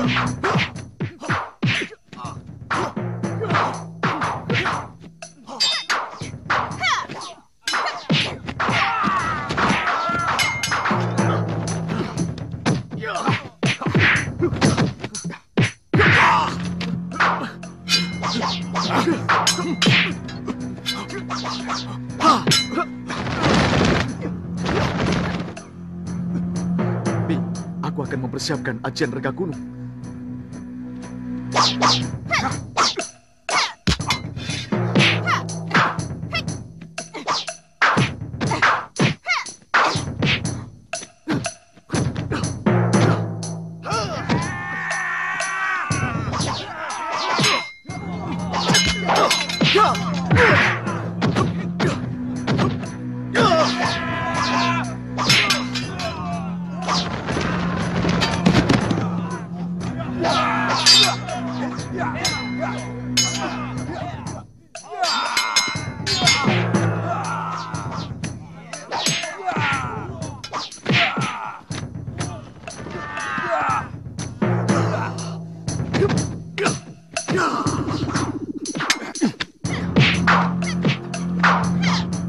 Bi, aku akan mempersiapkan ajian rega gunung.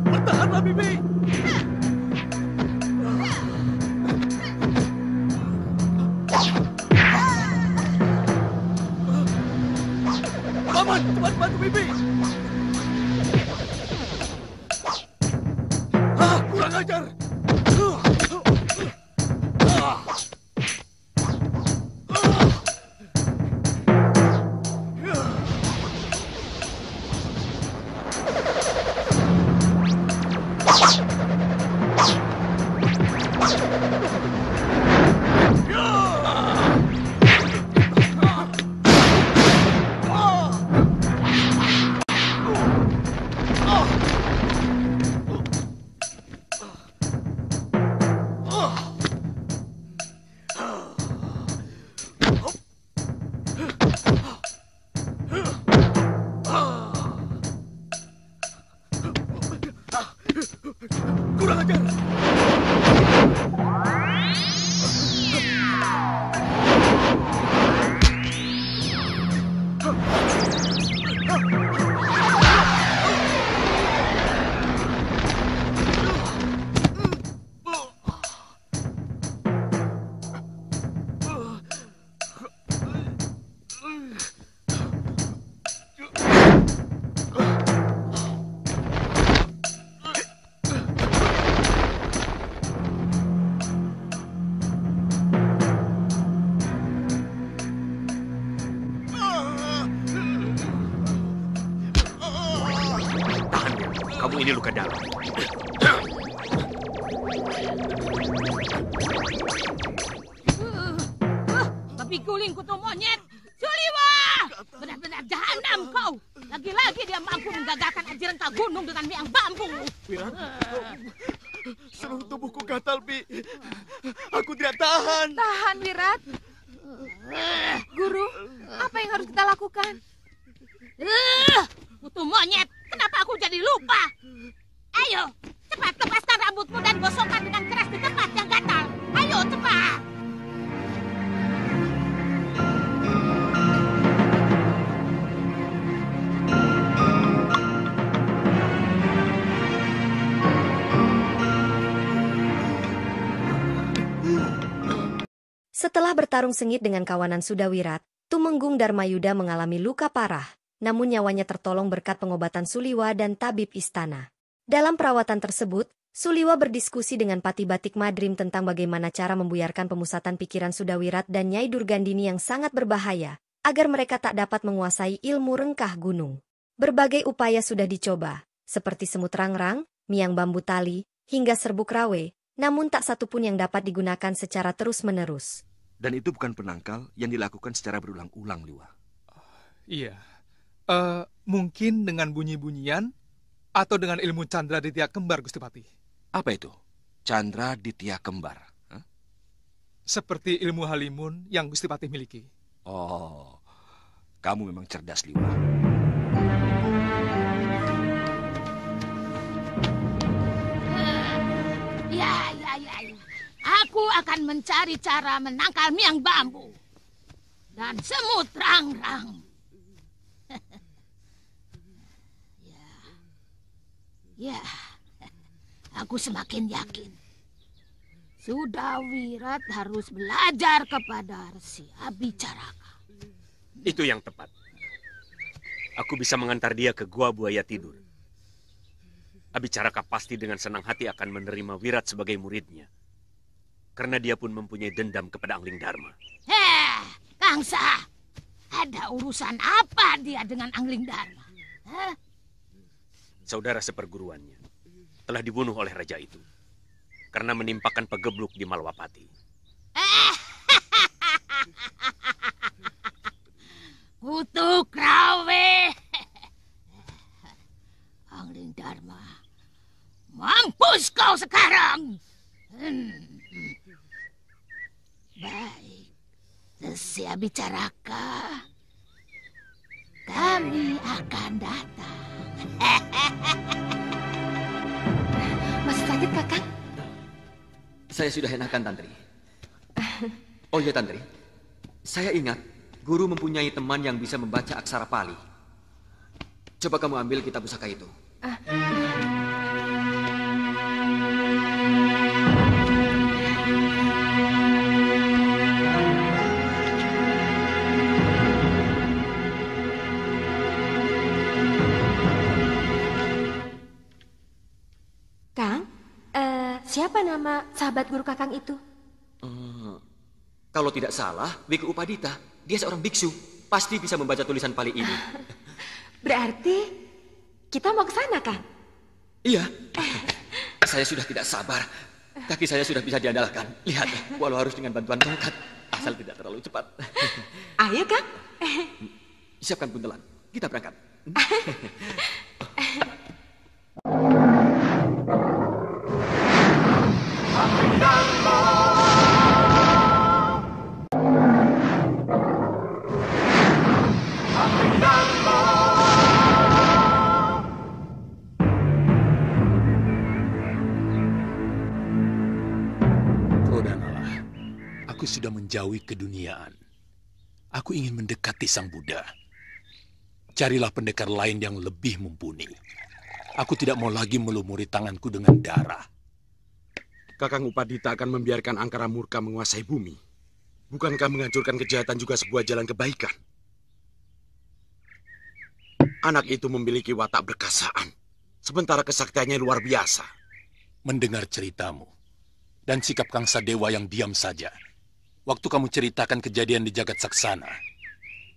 Bertahanlah, Bibi! Paman, cepat bantu Bibi! Kurang ajar! Kurang ajar! Kamu ini luka dalam. Babi guling kutu monyet. Suliwa! Benar-benar jahanam kau. Lagi-lagi dia mampu menggagalkan ajaran kau gunung dengan miang bambu. Wirat, seluruh tubuhku gatal, Bi. Aku tidak tahan. Tahan, Wirat. Guru, apa yang harus kita lakukan? Kutu monyet, kenapa aku jadi lupa? Ayo, cepat lepaskan rambutmu dan gosokkan dengan keras di tempat yang gatal. Ayo, cepat. Setelah bertarung sengit dengan kawanan Sudawirat, Tumenggung Darmayuda mengalami luka parah, namun nyawanya tertolong berkat pengobatan Suliwa dan tabib istana. Dalam perawatan tersebut, Suliwa berdiskusi dengan Pati Batik Madrim tentang bagaimana cara membuyarkan pemusatan pikiran Sudawirat dan Nyai Durgandini yang sangat berbahaya, agar mereka tak dapat menguasai ilmu rengkah gunung. Berbagai upaya sudah dicoba, seperti semut rangrang, miang bambu tali, hingga serbuk rawe, namun tak satu pun yang dapat digunakan secara terus-menerus. Dan itu bukan penangkal yang dilakukan secara berulang-ulang, Liwa. Iya. Mungkin dengan bunyi-bunyian atau dengan ilmu Candra Ditya Kembar, Gusti Pati. Apa itu? Candra Ditya Kembar? Hah? Seperti ilmu Halimun yang Gusti Pati miliki. Oh, kamu memang cerdas, Liwa. Ya. Aku akan mencari cara menangkal miang bambu. dan semut rangrang. Ya, aku semakin yakin. Sudawirat harus belajar kepada Resi Abicaraka. Itu yang tepat. Aku bisa mengantar dia ke gua buaya tidur. Abicaraka pasti dengan senang hati akan menerima Wirat sebagai muridnya. Karena dia pun mempunyai dendam kepada Angling Dharma. Kangsa, ada urusan apa dia dengan Angling Dharma? Saudara seperguruannya telah dibunuh oleh raja itu karena menimpakan pegebluk di Malwapati. Kutuk Rawe. Angling Dharma, mampus kau sekarang. Baik, Resi Abicaraka, kami akan datang. Masih sakit, Kakang? Saya sudah enakan, Tantri. Oh iya, Tantri. Saya ingat, guru mempunyai teman yang bisa membaca aksara Pali. Coba kamu ambil kitab pusaka itu. Kang, siapa nama sahabat guru Kakang itu? Kalau tidak salah, Wiku Upadita. Dia seorang biksu. Pasti bisa membaca tulisan Pali ini. Berarti kita mau ke sana, Kang? Iya. Saya sudah tidak sabar. Kaki saya sudah bisa diandalkan. Lihat, walau harus dengan bantuan tongkat. Asal tidak terlalu cepat. Ayo, Kang. Siapkan buntelan. Kita berangkat. Aku sudah menjauhi keduniaan. Aku ingin mendekati Sang Buddha. Carilah pendekar lain yang lebih mumpuni. Aku tidak mau lagi melumuri tanganku dengan darah. Kakang Upadita akan membiarkan angkara murka menguasai bumi. Bukankah menghancurkan kejahatan juga sebuah jalan kebaikan? Anak itu memiliki watak berkasaan. Sementara kesaktiannya luar biasa. Mendengar ceritamu dan sikap Kangsa Dewa yang diam saja. Waktu kamu ceritakan kejadian di Jagat Saksana,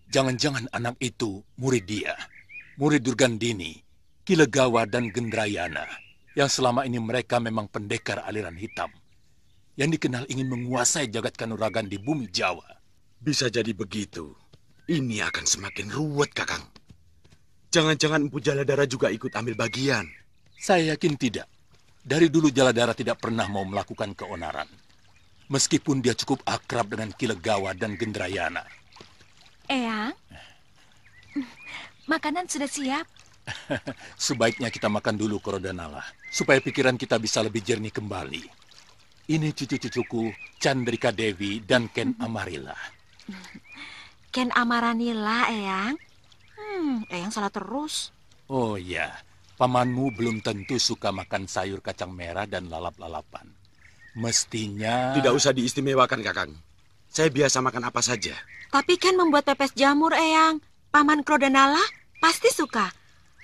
jangan-jangan anak itu murid dia, murid Durgandini, Kilegawa, dan Gendrayana, yang selama ini mereka memang pendekar aliran hitam, yang dikenal ingin menguasai Jagat Kanuragan di bumi Jawa. Bisa jadi begitu. Ini akan semakin ruwet, Kakang. Jangan-jangan Empu Jaladara juga ikut ambil bagian. Saya yakin tidak. Dari dulu Jaladara tidak pernah mau melakukan keonaran. Meskipun dia cukup akrab dengan Kilegawa dan Gendrayana. Eyang, makanan sudah siap. Sebaiknya kita makan dulu, Korodanala, supaya pikiran kita bisa lebih jernih kembali. Ini cucu-cucuku, Chandrika Dewi dan Ken Amarila. Ken Amaranila, Eyang. Eyang salah terus. Oh iya, pamanmu belum tentu suka makan sayur kacang merah dan lalap-lalapan. Mestinya... Tidak usah diistimewakan, Kakang. Saya biasa makan apa saja. Tapi Ken membuat pepes jamur, Eyang. Paman Krodanala pasti suka.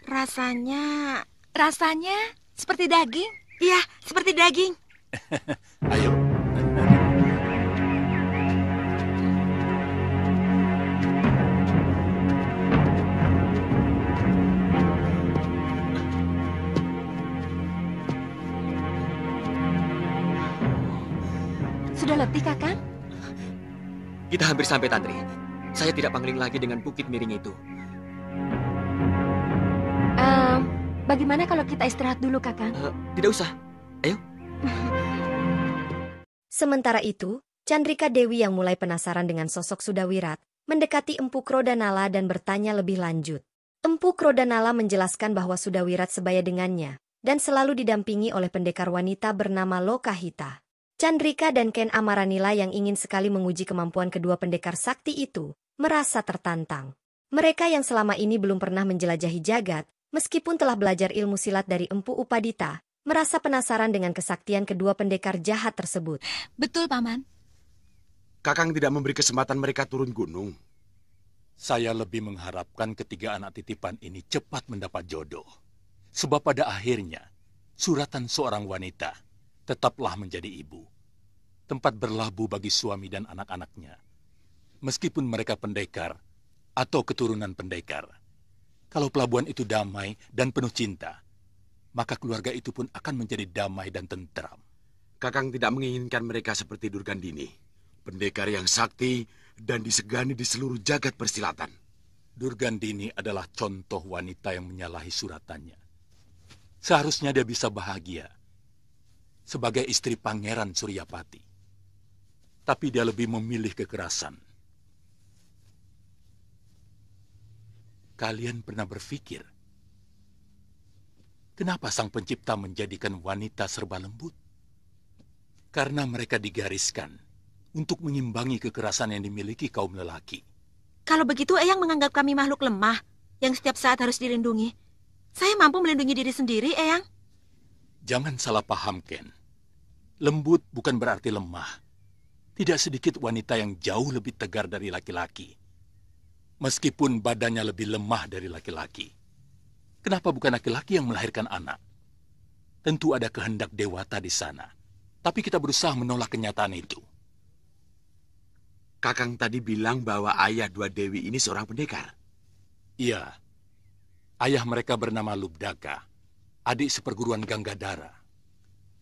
Rasanya seperti daging. Iya, seperti daging. Ayo. Sudah letih, Kakang? Kita hampir sampai, Tantri. Saya tidak pangling lagi dengan bukit miring itu. Bagaimana kalau kita istirahat dulu, Kakang? Tidak usah. Ayo. Sementara itu, Chandrika Dewi yang mulai penasaran dengan sosok Sudawirat, mendekati Empu Krodanala dan bertanya lebih lanjut. Empu Krodanala menjelaskan bahwa Sudawirat sebaya dengannya, dan selalu didampingi oleh pendekar wanita bernama Lokahita. Chandrika dan Ken Amaranila yang ingin sekali menguji kemampuan kedua pendekar sakti itu, merasa tertantang. Mereka yang selama ini belum pernah menjelajahi jagat, meskipun telah belajar ilmu silat dari Empu Upadita, merasa penasaran dengan kesaktian kedua pendekar jahat tersebut. Betul, Paman. Kakang tidak memberi kesempatan mereka turun gunung. Saya lebih mengharapkan ketiga anak titipan ini cepat mendapat jodoh. Sebab pada akhirnya, suratan seorang wanita tetaplah menjadi ibu. Tempat berlabuh bagi suami dan anak-anaknya. Meskipun mereka pendekar atau keturunan pendekar. Kalau pelabuhan itu damai dan penuh cinta, maka keluarga itu pun akan menjadi damai dan tentram. Kakang tidak menginginkan mereka seperti Durgandini, pendekar yang sakti dan disegani di seluruh jagat persilatan. Durgandini adalah contoh wanita yang menyalahi suratannya. Seharusnya dia bisa bahagia sebagai istri Pangeran Suryapati. Tapi dia lebih memilih kekerasan. Kalian pernah berpikir, kenapa Sang Pencipta menjadikan wanita serba lembut? Karena mereka digariskan untuk mengimbangi kekerasan yang dimiliki kaum lelaki. Kalau begitu, Eyang menganggap kami makhluk lemah yang setiap saat harus dilindungi. Saya mampu melindungi diri sendiri, Eyang. Jangan salah paham, Ken. Lembut bukan berarti lemah. Tidak sedikit wanita yang jauh lebih tegar dari laki-laki. Meskipun badannya lebih lemah dari laki-laki. Kenapa bukan laki-laki yang melahirkan anak? Tentu ada kehendak dewata di sana. Tapi kita berusaha menolak kenyataan itu. Kakang tadi bilang bahwa ayah dua dewi ini seorang pendekar. Iya. Ayah mereka bernama Lubdaka, adik seperguruan Ganggadara.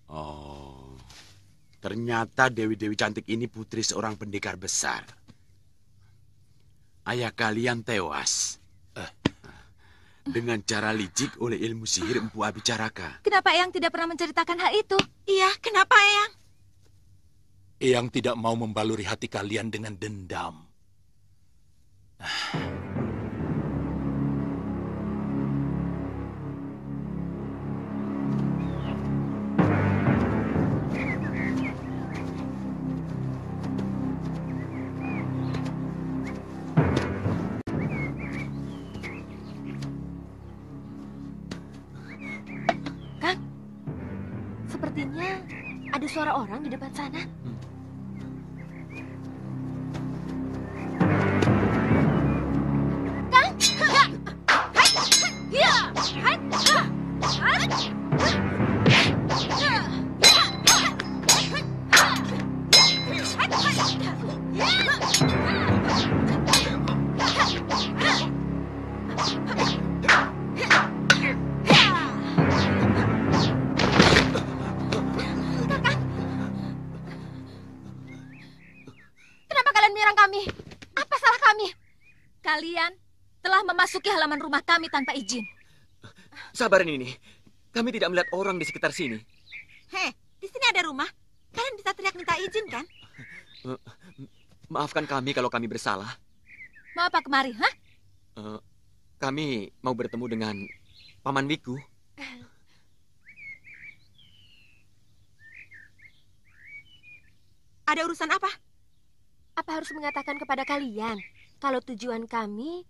Oh, ternyata dewi-dewi cantik ini putri seorang pendekar besar. Ayah kalian tewas dengan cara licik oleh ilmu sihir Empu Abicaraka. Kenapa Eyang tidak pernah menceritakan hal itu? Iya, kenapa Eyang? Eyang tidak mau membaluri hati kalian dengan dendam. Sepertinya ada suara orang di depan sana. Kang! Kami. Apa salah kami? Kalian telah memasuki halaman rumah kami tanpa izin. Sabar Nini. Kami tidak melihat orang di sekitar sini. Hei, di sini ada rumah. Kalian bisa teriak minta izin, kan? Maafkan kami kalau kami bersalah. Mau apa kemari, hah? Kami mau bertemu dengan Paman Wiku. Ada urusan apa? Apa harus mengatakan kepada kalian kalau tujuan kami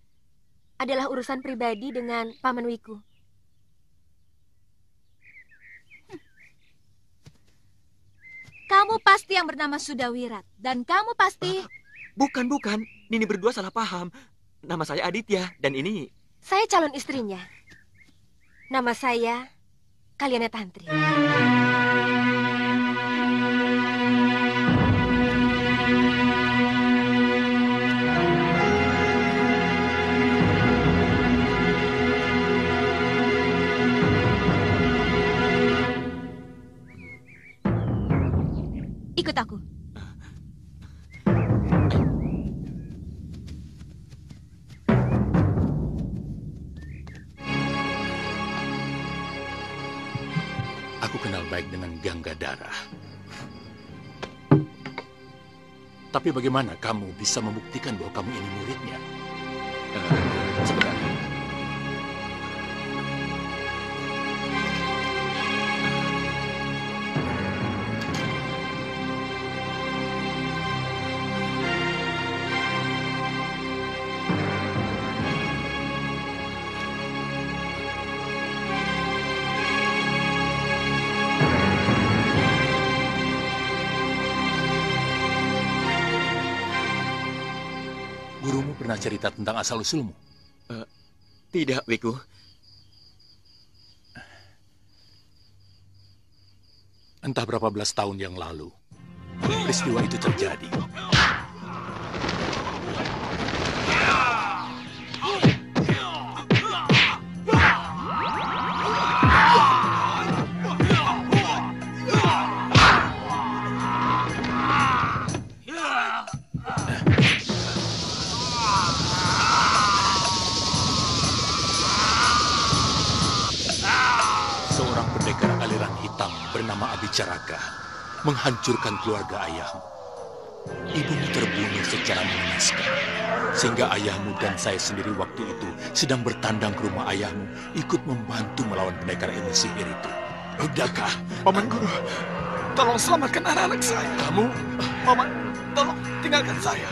adalah urusan pribadi dengan Paman Wiku? Kamu pasti yang bernama Sudawirat. Dan kamu pasti... Bukan. Nini berdua salah paham. Nama saya Aditya dan ini... Saya calon istrinya. Nama saya Kalyana Tantri. Ikut aku. Aku kenal baik dengan Ganggadara. Tapi bagaimana kamu bisa membuktikan bahwa kamu ini muridnya? Sebentar. Gurumu pernah cerita tentang asal-usulmu? Tidak, Wiku. Entah berapa belas tahun yang lalu, peristiwa itu terjadi. Seorang pendekar aliran hitam bernama Abicaraka menghancurkan keluarga ayahmu. Ibumu terbunuh secara mengenaskan, sehingga ayahmu dan saya sendiri waktu itu sedang bertandang ke rumah ayahmu, ikut membantu melawan pendekar ilmu sihir itu. Rudaka, Paman Guru, tolong selamatkan anak-anak saya. Kamu, Paman, tolong tinggalkan saya.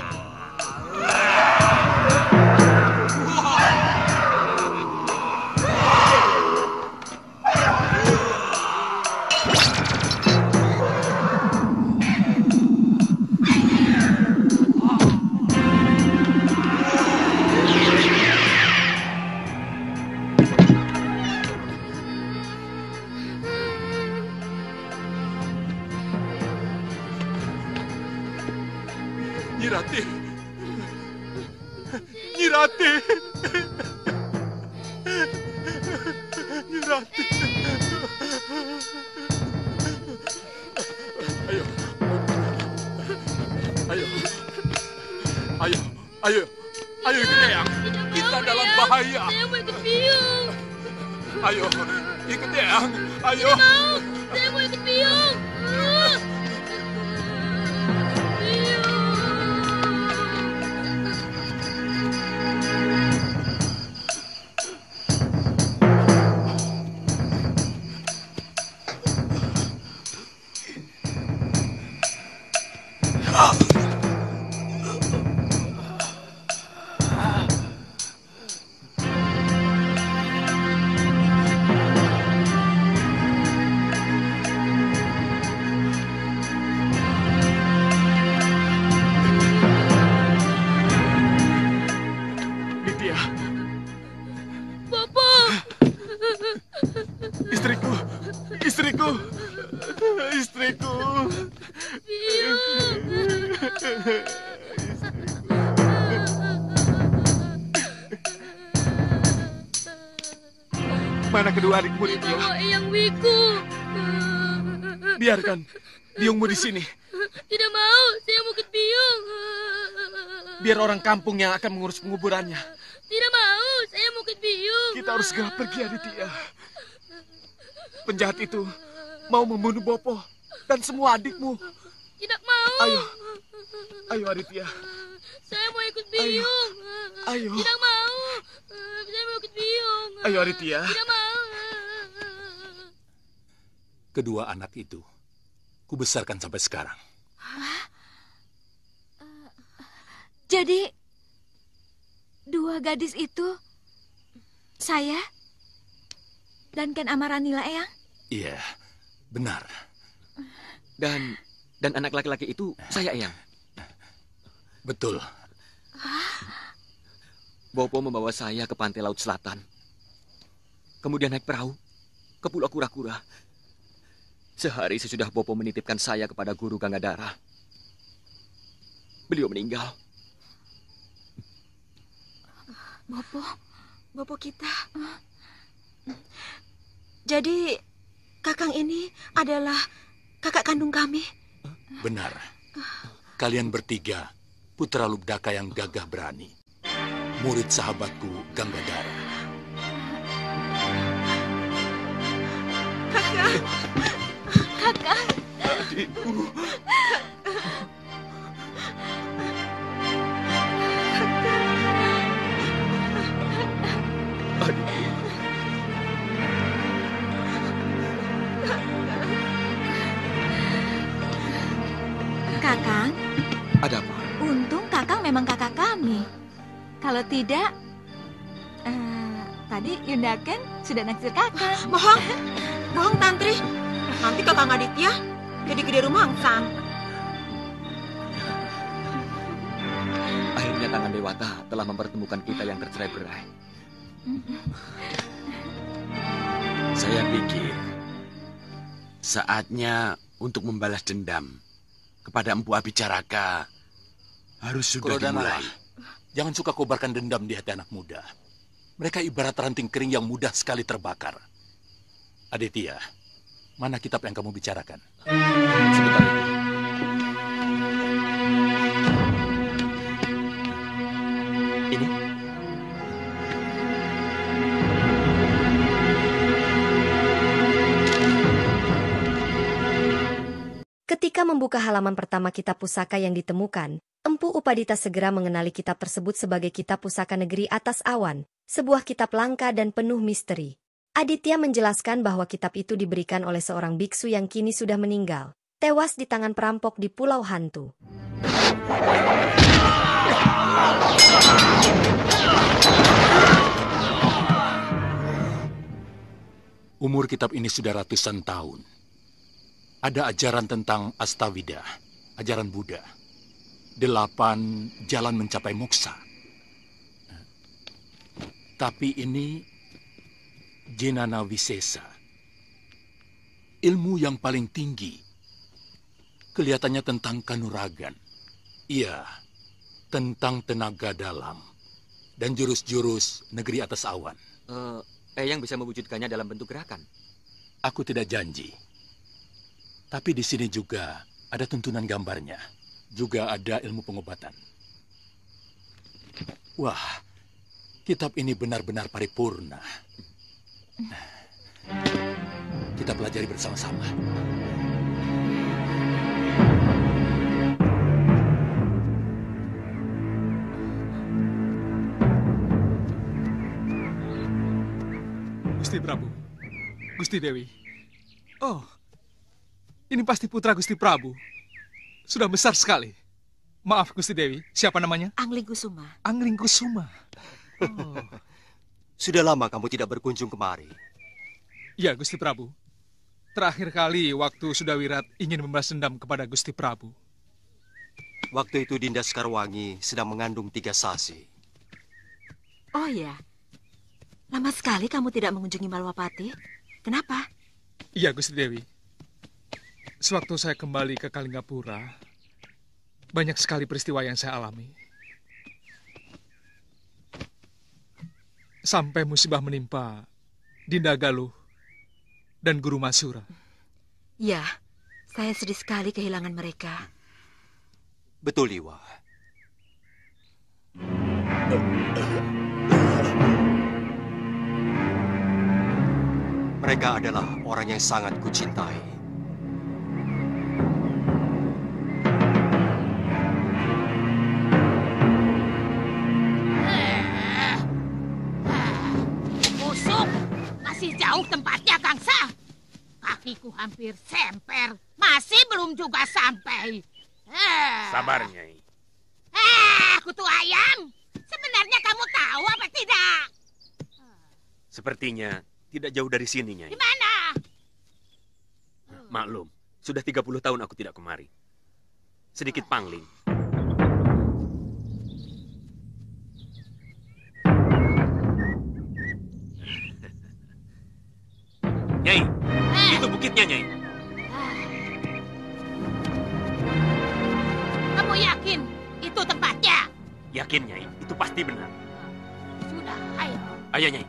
Nyirati! Nyirati! Nyirati! Ayo. Ayo. Ayo. Ayo. Ayo ikut Eyang. Kita dalam bahaya. Saya mau ikut biung. Ayo. Ikut Eyang. Ayo. Tidak mau. Saya mau ikut biung. Istriku. Mana kedua adik muridnya? Bawa Eyang Wiku. Biarkan biungmu di sini. Tidak mau, saya mau ikut biung. Biar orang kampung yang akan mengurus penguburannya. Tidak mau, saya mau ikut biung. Kita harus segera pergi, Aditya. Penjahat itu mau membunuh Bopo dan semua adikmu. Tidak mau. Ayo, ayo Aditya. Saya mau ikut biung. Ayo. Tidak mau. Saya mau ikut biung. Ayo Aditya. Tidak mau. Kedua anak itu kubesarkan sampai sekarang. Hah? Jadi dua gadis itu saya dan Ken Amaranila, Eyang? Iya, benar. Dan anak laki-laki itu saya, Eyang. Betul. Bopo membawa saya ke pantai Laut Selatan. Kemudian naik perahu ke Pulau Kura-Kura. Sehari sesudah Bopo menitipkan saya kepada Guru Gangadara, beliau meninggal. Bopo kita. Jadi Kakang ini adalah kakak kandung kami? Benar. Kalian bertiga putra Lubdaka yang gagah berani. Murid sahabatku Gangadara. Kakak. Adikku. Kakang. Ada apa? Untung Kakang memang kakak kami. Kalau tidak, tadi Yundaken sudah naksir Kakang. Bohong, bohong Tantri. Nanti Kakang Aditya jadi gede rumangsang. Akhirnya Akhirnya tangan Dewata telah mempertemukan kita yang tercerai-berai. Saya pikir saatnya untuk membalas dendam kepada Empu Abicaraka harus sudah dimulai. Jangan suka kobarkan dendam di hati anak muda. Mereka ibarat ranting kering yang mudah sekali terbakar. Aditya, mana kitab yang kamu bicarakan? Sebentar. Ini? Ketika membuka halaman pertama kitab pusaka yang ditemukan, Empu Upadita segera mengenali kitab tersebut sebagai Kitab Pusaka Negeri Atas Awan, sebuah kitab langka dan penuh misteri. Aditya menjelaskan bahwa kitab itu diberikan oleh seorang biksu yang kini sudah meninggal, tewas di tangan perampok di Pulau Hantu. Umur kitab ini sudah ratusan tahun. Ada ajaran tentang Astawida, ajaran Buddha. 8 jalan mencapai moksa. Tapi ini Jenana Wisesa. Ilmu yang paling tinggi. Kelihatannya tentang kanuragan. Iya, tentang tenaga dalam. Dan jurus-jurus negeri atas awan. Eyang bisa mewujudkannya dalam bentuk gerakan. Aku tidak janji. Tapi di sini juga ada tuntunan gambarnya. Juga ada ilmu pengobatan. Wah, kitab ini benar-benar paripurna. Kita pelajari bersama-sama. Gusti Prabu, Gusti Dewi. Oh, ini pasti putra Gusti Prabu. Sudah besar sekali. Maaf, Gusti Dewi. Siapa namanya? Angling Kusuma. Angling Kusuma. Oh. Sudah lama kamu tidak berkunjung kemari. Ya, Gusti Prabu. Terakhir kali waktu Sudawirat ingin membalas dendam kepada Gusti Prabu. Waktu itu Dinda Sekarwangi sedang mengandung 3 sasi. Oh ya, lama sekali kamu tidak mengunjungi Malwapati. Kenapa? Iya, Gusti Dewi. Sewaktu saya kembali ke Kalingapura, banyak sekali peristiwa yang saya alami. Sampai musibah menimpa Dinda Galuh dan Guru Masura. Ya, saya sedih sekali kehilangan mereka. Betul, Liwa. Mereka adalah orang yang sangat kucintai. Masih jauh tempatnya, Kangsa. Kakiku hampir semper. Masih belum juga sampai. Sabar, Nyai. Kutu ayam. Sebenarnya kamu tahu apa tidak? Sepertinya tidak jauh dari sini, Nyai. Di mana? Maklum, sudah 30 tahun aku tidak kemari. Sedikit pangling. Nyai, itu bukitnya, Nyai. Kamu yakin itu tempatnya? Yakin, Nyai, itu pasti benar. Sudah, ayo. Ayo, Nyai.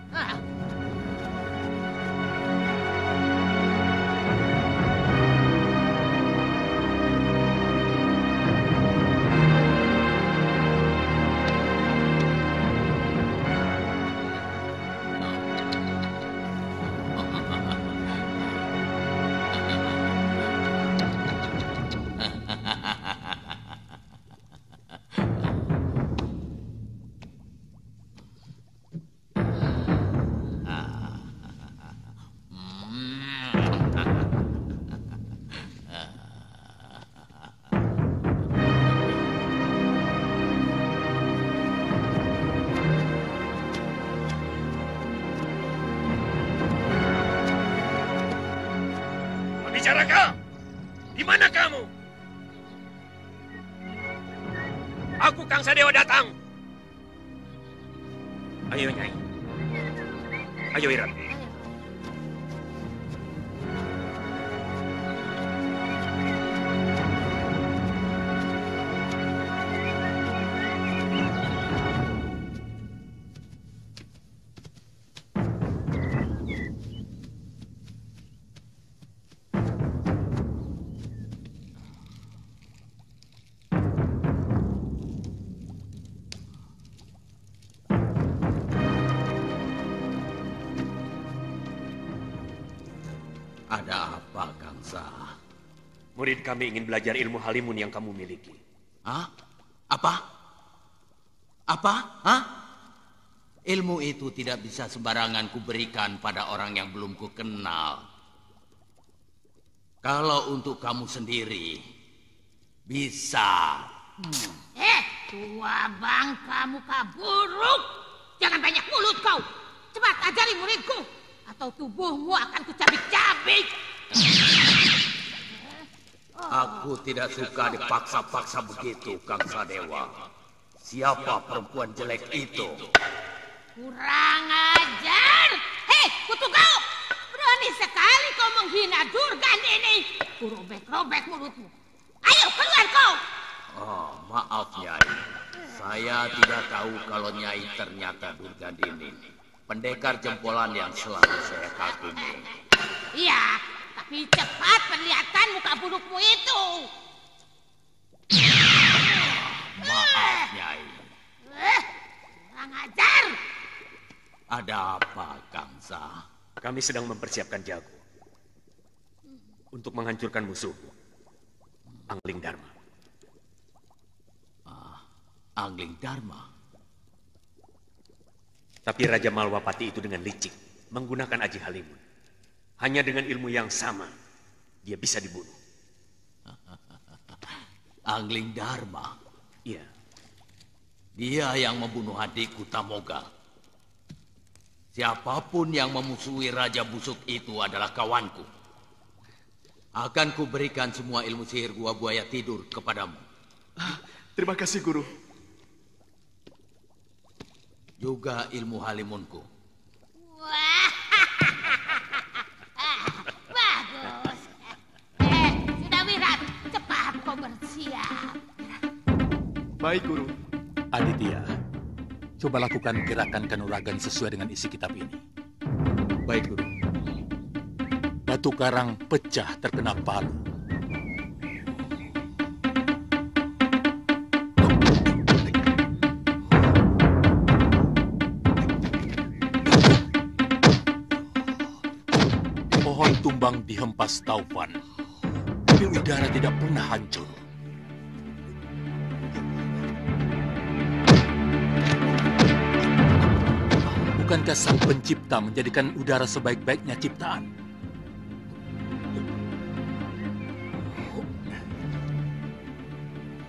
Abicaraka, di mana kamu? Aku Kangsa Dewa datang. Ayo, Nyai. Ayo, Wirat. Ada apa, Gangsa? Murid kami ingin belajar ilmu halimun yang kamu miliki. Hah? Apa? Apa? Hah? Ilmu itu tidak bisa sembarangan kuberikan pada orang yang belum kukenal. Kalau untuk kamu sendiri, bisa. Tua bangka muka buruk. Jangan banyak mulut kau. Cepat ajari muridku, atau tubuhmu akan kucabik-cabik. Aku tidak suka dipaksa-paksa begitu, Gangsa Dewa. Siapa perempuan jelek itu? Kurang ajar. Hei, kutu kau. Berani sekali kau menghina Durgan ini. Kurobek-robek mulutmu. Ayo, keluar kau. Oh, maaf, Nyai. Saya tidak tahu kalau Nyai ternyata Durgan ini pendekar jempolan yang selalu saya kagumi. Iya, tapi cepat perlihatkan muka burukmu itu. Maaf, Nyai. Kurang ajar. Ada apa, Gangsa? Kami sedang mempersiapkan jago untuk menghancurkan musuh, Angling Dharma. Angling Dharma? Tapi Raja Malwapati itu dengan licik menggunakan Aji Halimun. Hanya dengan ilmu yang sama, dia bisa dibunuh. Angling Dharma? Iya. Dia yang membunuh adikku Tamoga. Siapapun yang memusuhi Raja Busuk itu adalah kawanku. Akan kuberikan semua ilmu sihir gua buaya tidur kepadamu. Terima kasih, Guru. Juga ilmu halimunku. Bagus. Sudah Wirat, cepat kau bersiap. Baik, Guru. Aditya, coba lakukan gerakan kanuragan sesuai dengan isi kitab ini. Baik, Guru. Batu karang pecah terkena palu. Pohon tumbang dihempas taufan, tapi udara tidak pernah hancur. Bukankah Sang Pencipta menjadikan udara sebaik-baiknya ciptaan?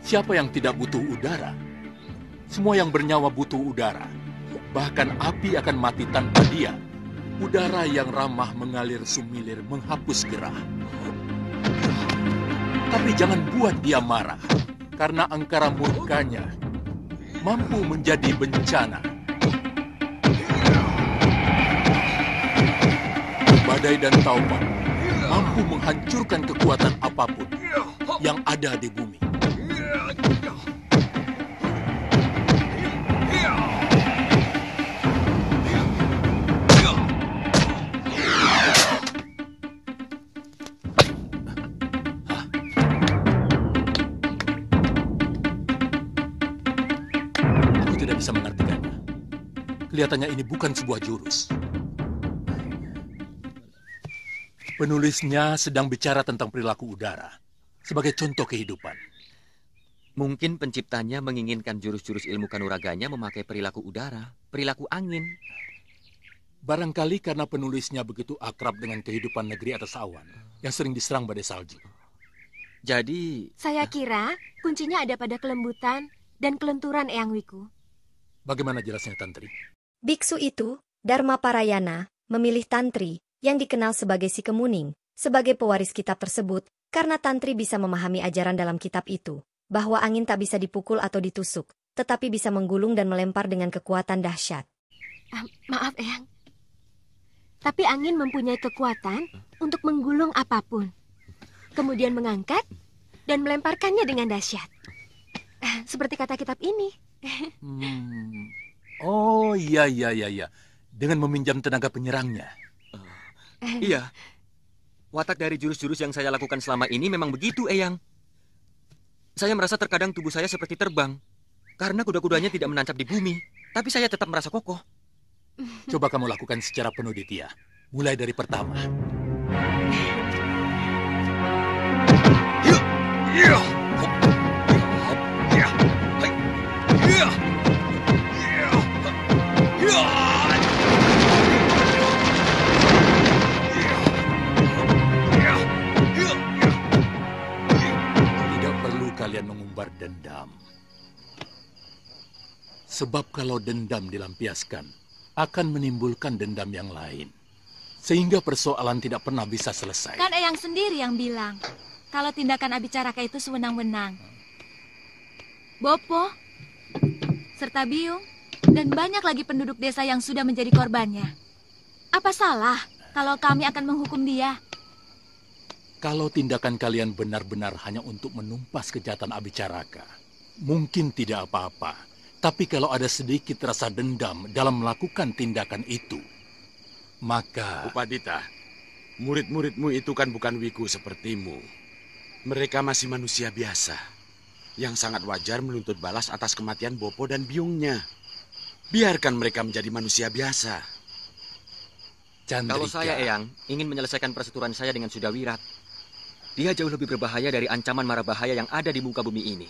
Siapa yang tidak butuh udara? Semua yang bernyawa butuh udara. Bahkan api akan mati tanpa dia. Udara yang ramah mengalir sumilir menghapus gerah. Tapi jangan buat dia marah, karena angkara murkanya mampu menjadi bencana. Badai dan taufan mampu menghancurkan kekuatan apapun yang ada di bumi. Aku tidak bisa mengartikannya. Kelihatannya ini bukan sebuah jurus. Penulisnya sedang bicara tentang perilaku udara sebagai contoh kehidupan. Mungkin penciptanya menginginkan jurus-jurus ilmu kanuraganya memakai perilaku udara, perilaku angin. Barangkali karena penulisnya begitu akrab dengan kehidupan negeri atas awan yang sering diserang badai salju. Jadi... Saya kira kuncinya ada pada kelembutan dan kelenturan Eyang Wiku. Bagaimana jelasnya, Tantri? Biksu itu, Dharma Parayana, memilih Tantri yang dikenal sebagai si Kemuning sebagai pewaris kitab tersebut karena Tantri bisa memahami ajaran dalam kitab itu, bahwa angin tak bisa dipukul atau ditusuk, tetapi bisa menggulung dan melempar dengan kekuatan dahsyat. Maaf, Eyang. Tapi angin mempunyai kekuatan untuk menggulung apapun. Kemudian mengangkat dan melemparkannya dengan dahsyat. Seperti kata kitab ini. Oh, iya. Dengan meminjam tenaga penyerangnya. Iya. Watak dari jurus-jurus yang saya lakukan selama ini memang begitu, Eyang. Saya merasa terkadang tubuh saya seperti terbang. Karena kuda-kudanya tidak menancap di bumi. Tapi saya tetap merasa kokoh. Coba kamu lakukan secara penuh, Ditya. Mulai dari pertama. Tidak perlu kalian mengumbar dendam. Sebab kalau dendam dilampiaskan, akan menimbulkan dendam yang lain. Sehingga persoalan tidak pernah bisa selesai. Kan Eyang sendiri yang bilang, kalau tindakan Abicaraka itu sewenang-wenang. Bopo, serta Biung, dan banyak lagi penduduk desa yang sudah menjadi korbannya. Apa salah kalau kami akan menghukum dia? Kalau tindakan kalian benar-benar hanya untuk menumpas kejahatan Abicaraka, mungkin tidak apa-apa. Tapi kalau ada sedikit rasa dendam dalam melakukan tindakan itu, maka... Upadita, murid-muridmu itu kan bukan wiku sepertimu. Mereka masih manusia biasa, yang sangat wajar menuntut balas atas kematian Bopo dan Biungnya. Biarkan mereka menjadi manusia biasa. Chandrika. Kalau saya, Eyang, ingin menyelesaikan perseturuan saya dengan Sudawirat, dia jauh lebih berbahaya dari ancaman mara bahaya yang ada di muka bumi ini.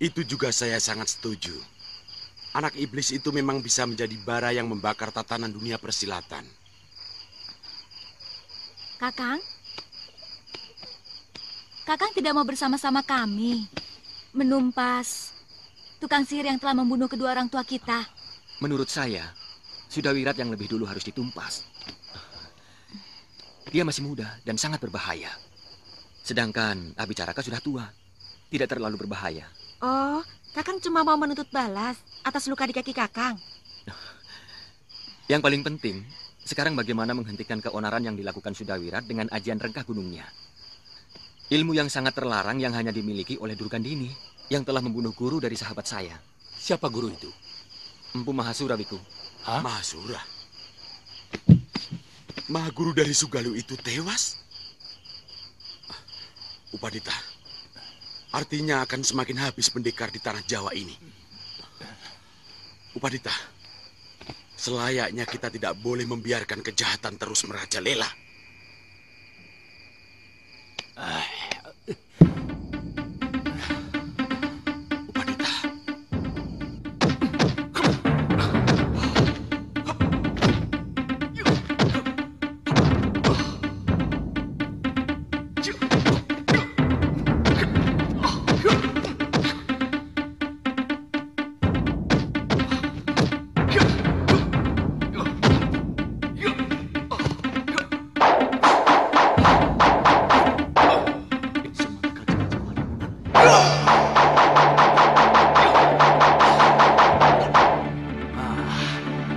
Itu juga saya sangat setuju. Anak iblis itu memang bisa menjadi bara yang membakar tatanan dunia persilatan. Kakang tidak mau bersama-sama kami menumpas tukang sihir yang telah membunuh kedua orang tua kita. Menurut saya, Sudawirat yang lebih dulu harus ditumpas. Dia masih muda dan sangat berbahaya. Sedangkan Abicaraka sudah tua, tidak terlalu berbahaya. Oh, Kakang cuma mau menuntut balas atas luka di kaki Kakang. Yang paling penting, sekarang bagaimana menghentikan keonaran yang dilakukan Sudawirat dengan ajian rengkah gunungnya. Ilmu yang sangat terlarang yang hanya dimiliki oleh Durgandini, yang telah membunuh guru dari sahabat saya. Siapa guru itu? Empu Mahasura, Wiku. Hah? Mahasura? Mahaguru dari Sugalu itu tewas? Upadita, artinya akan semakin habis pendekar di tanah Jawa ini. Upadita, selayaknya kita tidak boleh membiarkan kejahatan terus merajalela.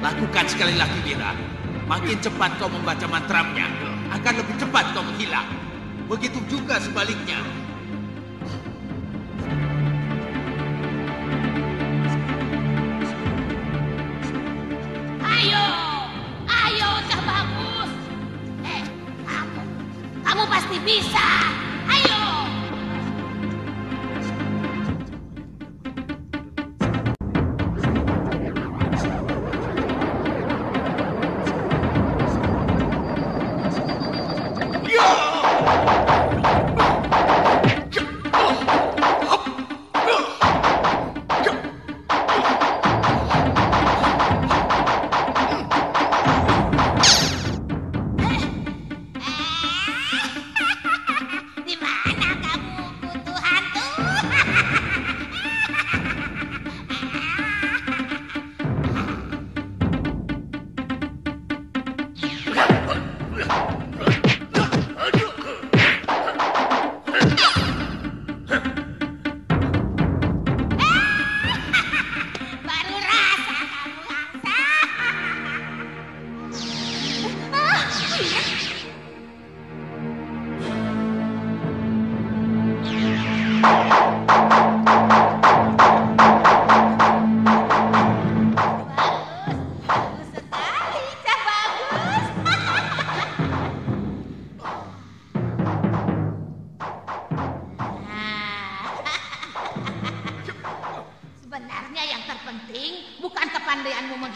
Lakukan sekali lagi, Wira. Makin cepat kau membaca mantranya, akan lebih cepat kau menghilang. Begitu juga sebaliknya. Ayo, udah bagus. Kamu pasti bisa. Ayo.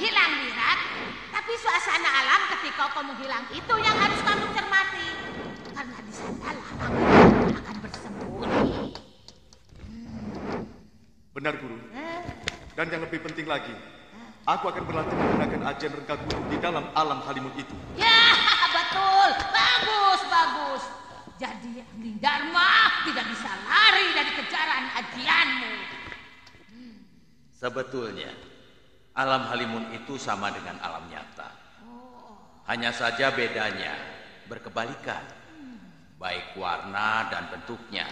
menghilang, Wirat. Tapi suasana alam ketika kau menghilang itu yang harus kamu cermati. Karena di sanalah kamu akan bersembunyi. Benar, Guru. Dan yang lebih penting lagi, aku akan berlatih menggunakan ajian rengka gunung di dalam alam halimun itu. Ya, betul. Bagus, bagus. Jadi Angling Dharma tidak bisa lari dari kejaran ajianmu. Sebetulnya, alam halimun itu sama dengan alam nyata. Hanya saja bedanya berkebalikan, baik warna dan bentuknya.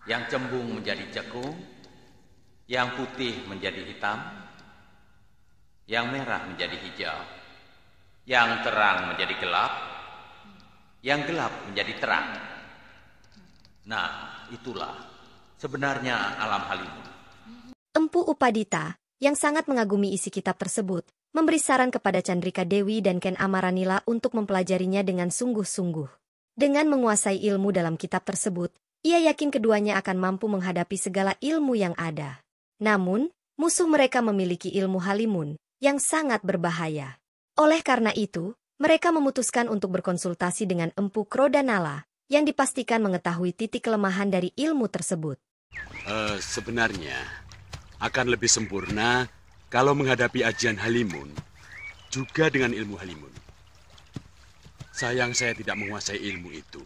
Yang cembung menjadi cekung, yang putih menjadi hitam, yang merah menjadi hijau, yang terang menjadi gelap, yang gelap menjadi terang. Nah, itulah sebenarnya alam halimun. Empu Upadita, yang sangat mengagumi isi kitab tersebut, memberi saran kepada Chandrika Dewi dan Ken Amaranila untuk mempelajarinya dengan sungguh-sungguh. Dengan menguasai ilmu dalam kitab tersebut, ia yakin keduanya akan mampu menghadapi segala ilmu yang ada. Namun, musuh mereka memiliki ilmu halimun yang sangat berbahaya. Oleh karena itu, mereka memutuskan untuk berkonsultasi dengan Empu Krodanala yang dipastikan mengetahui titik kelemahan dari ilmu tersebut. Sebenarnya akan lebih sempurna kalau menghadapi ajian halimun juga dengan ilmu halimun. Sayang saya tidak menguasai ilmu itu.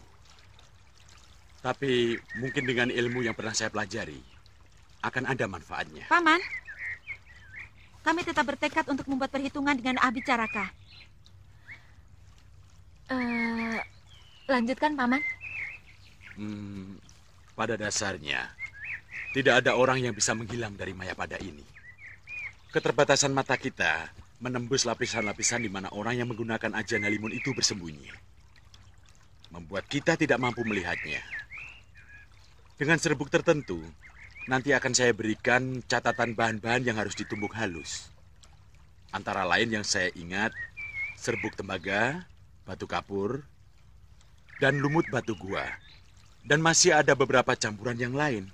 Tapi mungkin dengan ilmu yang pernah saya pelajari akan ada manfaatnya. Paman, kami tetap bertekad untuk membuat perhitungan dengan Abicaraka. Lanjutkan, Paman. Pada dasarnya, tidak ada orang yang bisa menghilang dari Mayapada ini. Keterbatasan mata kita menembus lapisan-lapisan di mana orang yang menggunakan ajian halimun itu bersembunyi. Membuat kita tidak mampu melihatnya. Dengan serbuk tertentu, nanti akan saya berikan catatan bahan-bahan yang harus ditumbuk halus. Antara lain yang saya ingat, serbuk tembaga, batu kapur, dan lumut batu gua. Dan masih ada beberapa campuran yang lain.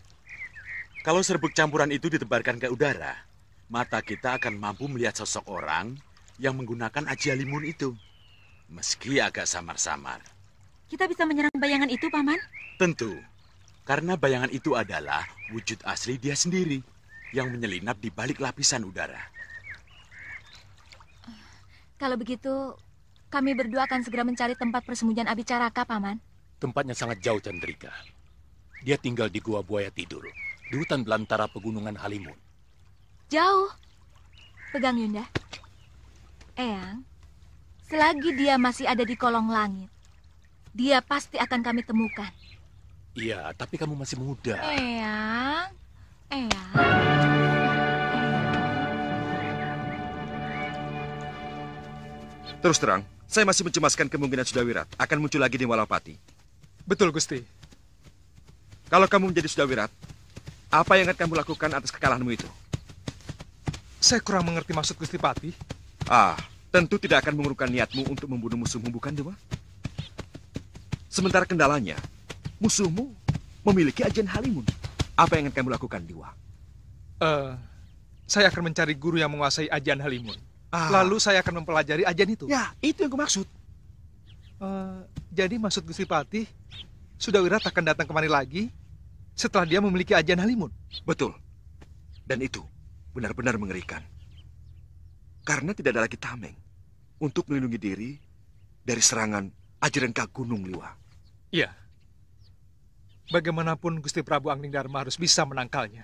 Kalau serbuk campuran itu ditebarkan ke udara, mata kita akan mampu melihat sosok orang yang menggunakan ajian halimun itu. Meski agak samar-samar. Kita bisa menyerang bayangan itu, Paman? Tentu. Karena bayangan itu adalah wujud asli dia sendiri yang menyelinap di balik lapisan udara. Kalau begitu, kami berdua akan segera mencari tempat persembunyian Abicaraka, Paman. Tempatnya sangat jauh, Chandrika. Dia tinggal di Gua Buaya Tidur, di hutan belantara pegunungan Halimun. Jauh. Pegang, Yunda. Eyang, selagi dia masih ada di kolong langit, dia pasti akan kami temukan. Iya, tapi kamu masih muda. Eyang. Terus terang, saya masih mencemaskan kemungkinan Sudawirat akan muncul lagi di Walapati. Betul, Gusti. Kalau kamu menjadi Sudawirat, apa yang akan kamu lakukan atas kekalahanmu itu? Saya kurang mengerti maksud Gusti Patih. Tentu tidak akan mengurungkan niatmu untuk membunuh musuhmu, bukan, Dewa? Sementara kendalanya, musuhmu memiliki ajian halimun. Apa yang akan kamu lakukan, Dewa? Saya akan mencari guru yang menguasai ajian halimun. Lalu saya akan mempelajari ajian itu. Ya, itu yang kumaksud. Jadi maksud Gusti Patih, Sudawirat akan datang kemari lagi setelah dia memiliki ajian halimun. Betul. Dan itu benar-benar mengerikan. Karena tidak ada lagi tameng untuk melindungi diri dari serangan Ajirengka Gunung Liwa. Iya. Bagaimanapun Gusti Prabu Angling Dharma harus bisa menangkalnya.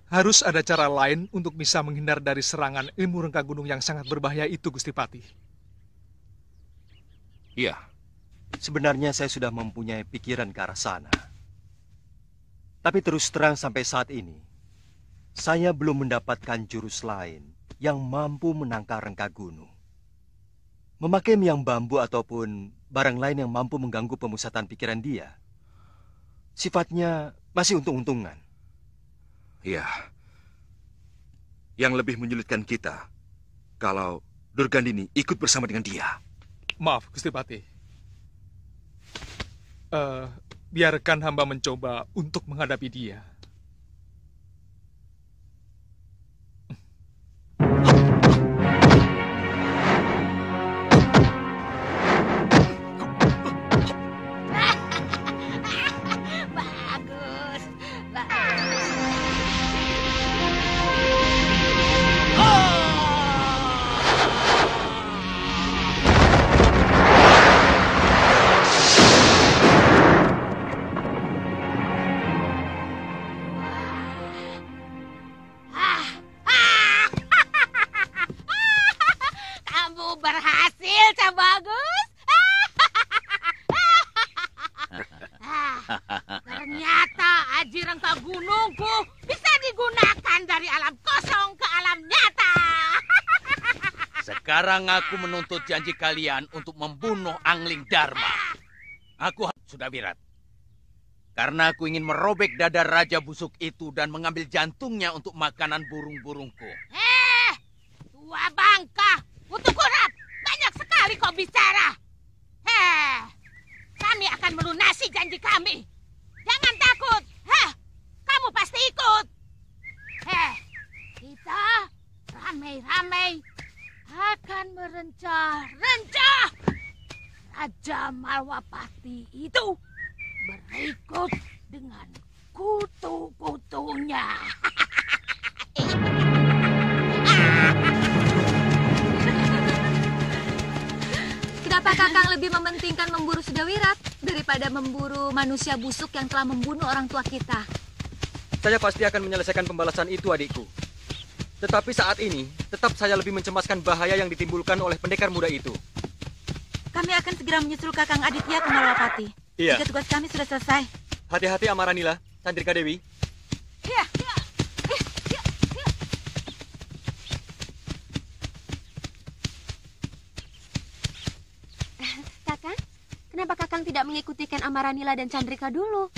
Harus ada cara lain untuk bisa menghindar dari serangan ilmu rengka gunung yang sangat berbahaya itu, Gusti Patih. Iya. Sebenarnya saya sudah mempunyai pikiran ke arah sana. Tapi terus terang sampai saat ini, saya belum mendapatkan jurus lain yang mampu menangkal rengka gunung. Memakai miang bambu ataupun barang lain yang mampu mengganggu pemusatan pikiran dia, sifatnya masih untung-untungan. Iya. Yang lebih menyulitkan kita, kalau Durgandini ikut bersama dengan dia. Maaf, Gusti Patih. Biarkan hamba mencoba untuk menghadapi dia. Sekarang aku menuntut janji kalian untuk membunuh Angling Dharma. Aku sudah Wirat. Karena aku ingin merobek dada raja busuk itu dan mengambil jantungnya untuk makanan burung-burungku. Tua bangka, kutu kurap, banyak sekali kau bicara. Kami akan melunasi janji kami. Jangan takut. Kamu pasti ikut. Kita ramai-ramai akan merencah-rencah Raja Malwapati itu berikut dengan kutu-kutunya. Kenapa Kakang lebih mementingkan memburu Sudawirat daripada memburu manusia busuk yang telah membunuh orang tua kita? Saya pasti akan menyelesaikan pembalasan itu, adikku. Tetapi saat ini, tetap saya lebih mencemaskan bahaya yang ditimbulkan oleh pendekar muda itu. Kami akan segera menyusul Kakang Aditya ke Malwapati. Iya. Jika tugas kami sudah selesai. Hati-hati Amaranila, Chandrika Dewi. Kakang, kenapa Kakang tidak mengikutikan Amaranila dan Chandrika dulu?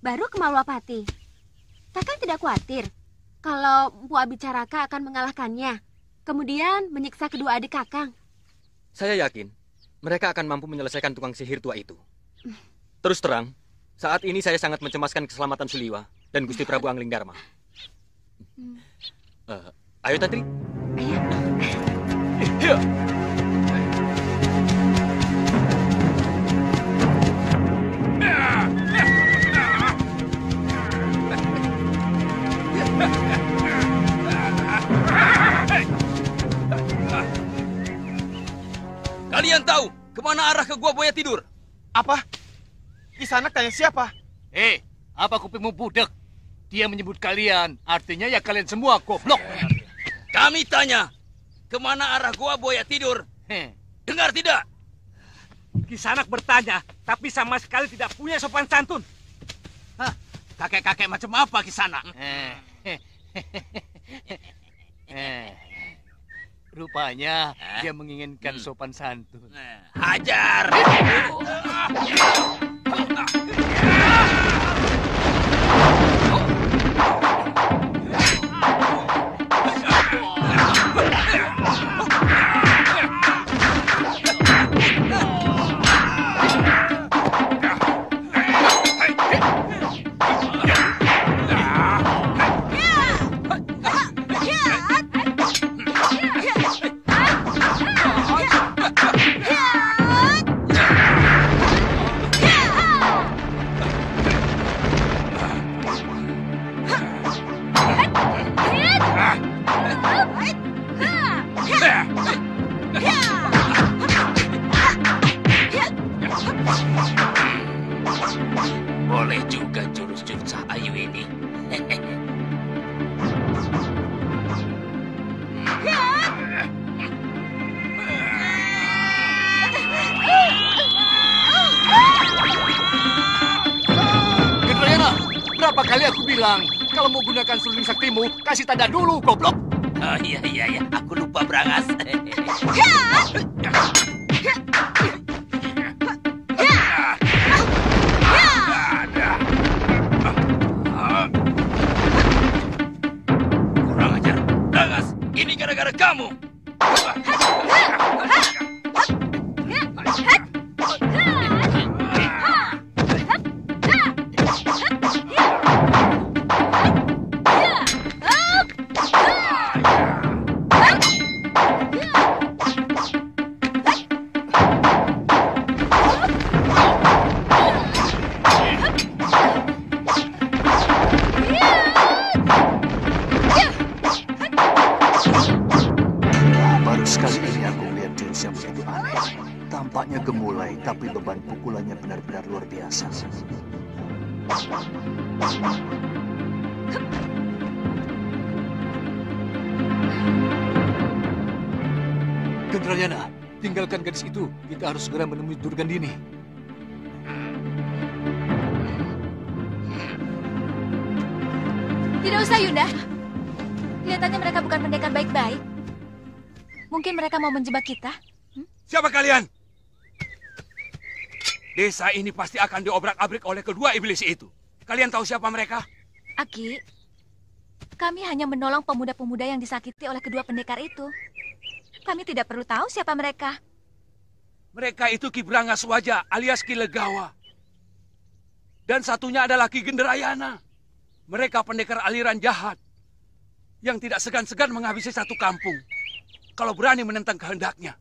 Baru ke Malwapati. Kakang tidak khawatir kalau Mpu Abicaraka akan mengalahkannya, kemudian menyiksa kedua adik Kakang? Saya yakin mereka akan mampu menyelesaikan tukang sihir tua itu. Terus terang, saat ini saya sangat mencemaskan keselamatan Suliwa dan Gusti Prabu Angling Dharma. Ayo, Tantri. Ayo. Kalian tahu kemana arah ke Gua Buaya Tidur? Apa? Kisanak tanya siapa? Apa kupingmu budek? Dia menyebut kalian, artinya ya kalian semua goblok. Kami tanya, kemana arah Gua Buaya Tidur? Dengar tidak? Kisanak bertanya, tapi sama sekali tidak punya sopan santun. Kakek-kakek macam apa Kisanak? Rupanya dia menginginkan sopan santun. Hajar! Boleh juga jurus-jurus Ayu ini. Gendrayana, berapa kali aku bilang kalau mau gunakan seruling saktimu, kasih tanda dulu, goblok. Oh iya, aku lupa Brangas. Kurang ajar, Brangas. Ini gara-gara kamu. Baru sekali ini aku melihat jurus yang begitu aneh. Tampaknya gemulai, tapi beban pukulannya benar-benar luar biasa. Gendrayana, tinggalkan gadis itu. Kita harus segera menemui Durgandini. Tidak usah, Yunda. Kelihatannya mereka bukan pendekar baik-baik. Mungkin mereka mau menjebak kita. Siapa kalian? Desa ini pasti akan diobrak-abrik oleh kedua iblis itu. Kalian tahu siapa mereka? Aki, kami hanya menolong pemuda-pemuda yang disakiti oleh kedua pendekar itu. Kami tidak perlu tahu siapa mereka. Mereka itu Ki Brangaswaja alias Ki Legawa. Dan satunya adalah Ki Genderayana. Mereka pendekar aliran jahat yang tidak segan-segan menghabisi satu kampung kalau berani menentang kehendaknya.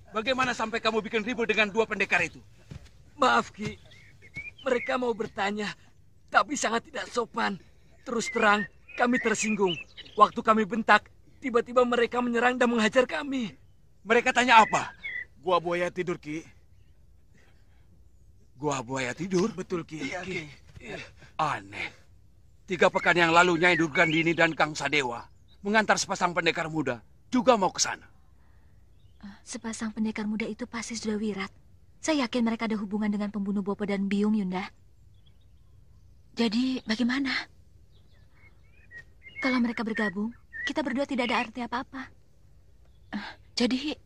Bagaimana sampai kamu bikin ribut dengan dua pendekar itu? Maaf, Ki. Mereka mau bertanya, tapi sangat tidak sopan. Terus terang, kami tersinggung. Waktu kami bentak, tiba-tiba mereka menyerang dan menghajar kami. Mereka tanya apa? Gua buaya tidur, Ki. Gua buaya tidur? Betul, Ki. Iya, Ki. Aneh. 3 pekan yang lalu Nyai Durgandini dan Kang Sadewa mengantar sepasang pendekar muda juga mau ke sana. Sepasang pendekar muda itu pasti sudah wirat. Saya yakin mereka ada hubungan dengan pembunuh Bopo dan Biung, Yunda. Jadi, bagaimana? Kalau mereka bergabung, kita berdua tidak ada arti apa-apa. Jadi...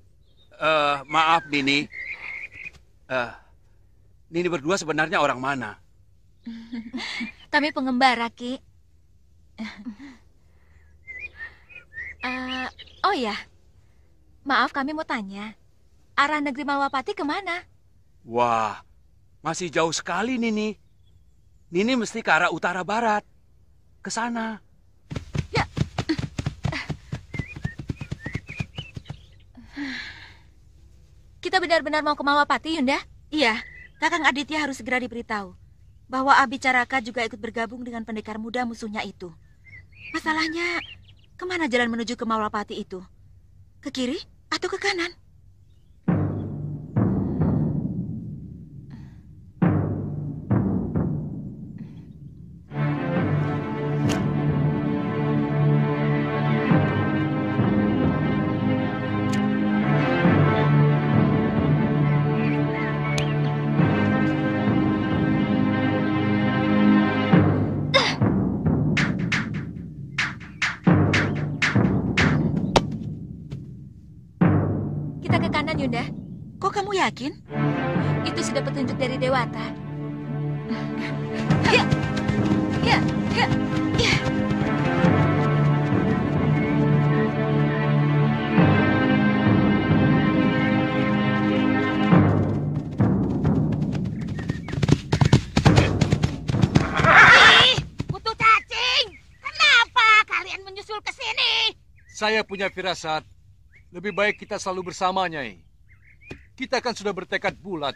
Maaf, Nini. Nini berdua sebenarnya orang mana? Kami pengembara, Ki. Oh ya, maaf kami mau tanya. Arah negeri Malwapati kemana? Wah, masih jauh sekali, Nini. Nini mesti ke arah utara-barat. Ke sana. Ya. Kita benar-benar mau ke Malwapati, Yunda? Iya, Kakang Aditya harus segera diberitahu bahwa Abicaraka juga ikut bergabung dengan pendekar muda musuhnya itu. Masalahnya, kemana jalan menuju ke Malwapati itu? Ke kiri atau ke kanan? Yunda. Kok kamu yakin? Itu sudah petunjuk dari Dewata. Ya, ya, ya, ya. Kutu cacing, kenapa kalian menyusul ke sini? Saya punya firasat. Lebih baik kita selalu bersama, Nyai. Kita kan sudah bertekad bulat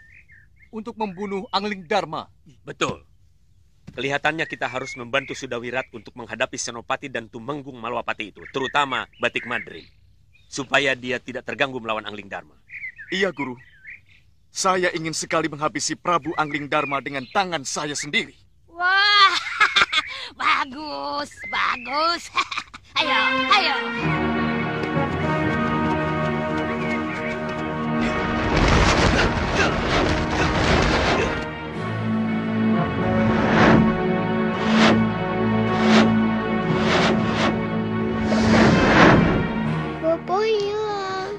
untuk membunuh Angling Dharma. Betul. Kelihatannya kita harus membantu Sudawirat untuk menghadapi Senopati dan Tumenggung Malwapati itu, terutama Batik Madrim, supaya dia tidak terganggu melawan Angling Dharma. Iya, Guru. Saya ingin sekali menghabisi Prabu Angling Dharma dengan tangan saya sendiri. Wah, bagus, bagus. Ayo, ayo. Bopo hilang.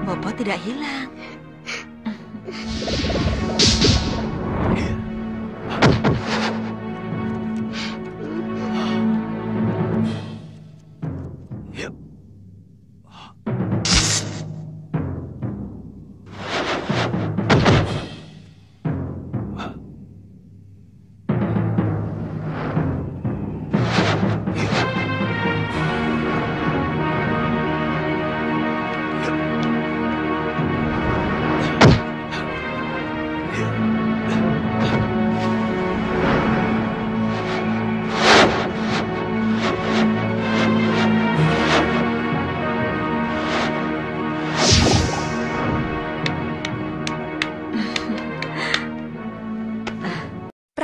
Bopo tidak hilang.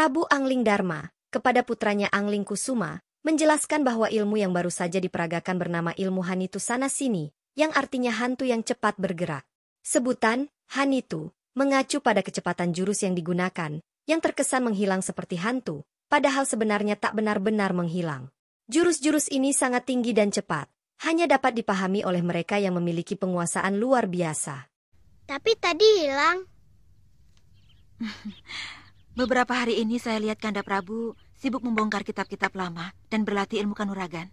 Prabu Angling Dharma kepada putranya Angling Kusuma menjelaskan bahwa ilmu yang baru saja diperagakan bernama ilmu Hanitu Sanasini, yang artinya hantu yang cepat bergerak. Sebutan Hanitu mengacu pada kecepatan jurus yang digunakan, yang terkesan menghilang seperti hantu, padahal sebenarnya tak benar-benar menghilang. Jurus-jurus ini sangat tinggi dan cepat, hanya dapat dipahami oleh mereka yang memiliki penguasaan luar biasa. Tapi tadi hilang. Beberapa hari ini saya lihat Kanda Prabu sibuk membongkar kitab-kitab lama dan berlatih ilmu kanuragan.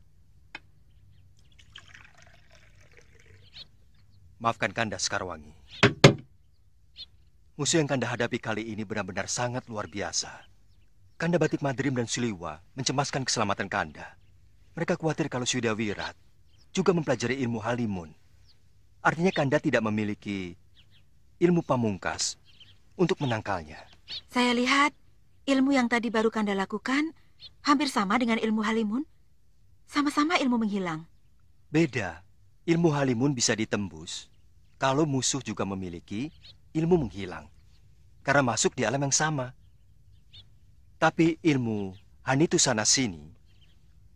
Maafkan Kanda, Sekarwangi. Musuh yang Kanda hadapi kali ini benar-benar sangat luar biasa. Kanda Batik Madrim dan Suliwa mencemaskan keselamatan Kanda. Mereka khawatir kalau Sudawirat juga mempelajari ilmu Halimun. Artinya Kanda tidak memiliki ilmu pamungkas untuk menangkalnya. Saya lihat ilmu yang tadi baru Kanda lakukan hampir sama dengan ilmu Halimun. Sama-sama ilmu menghilang. Beda. Ilmu Halimun bisa ditembus kalau musuh juga memiliki ilmu menghilang. Karena masuk di alam yang sama. Tapi ilmu Hanitu sana sini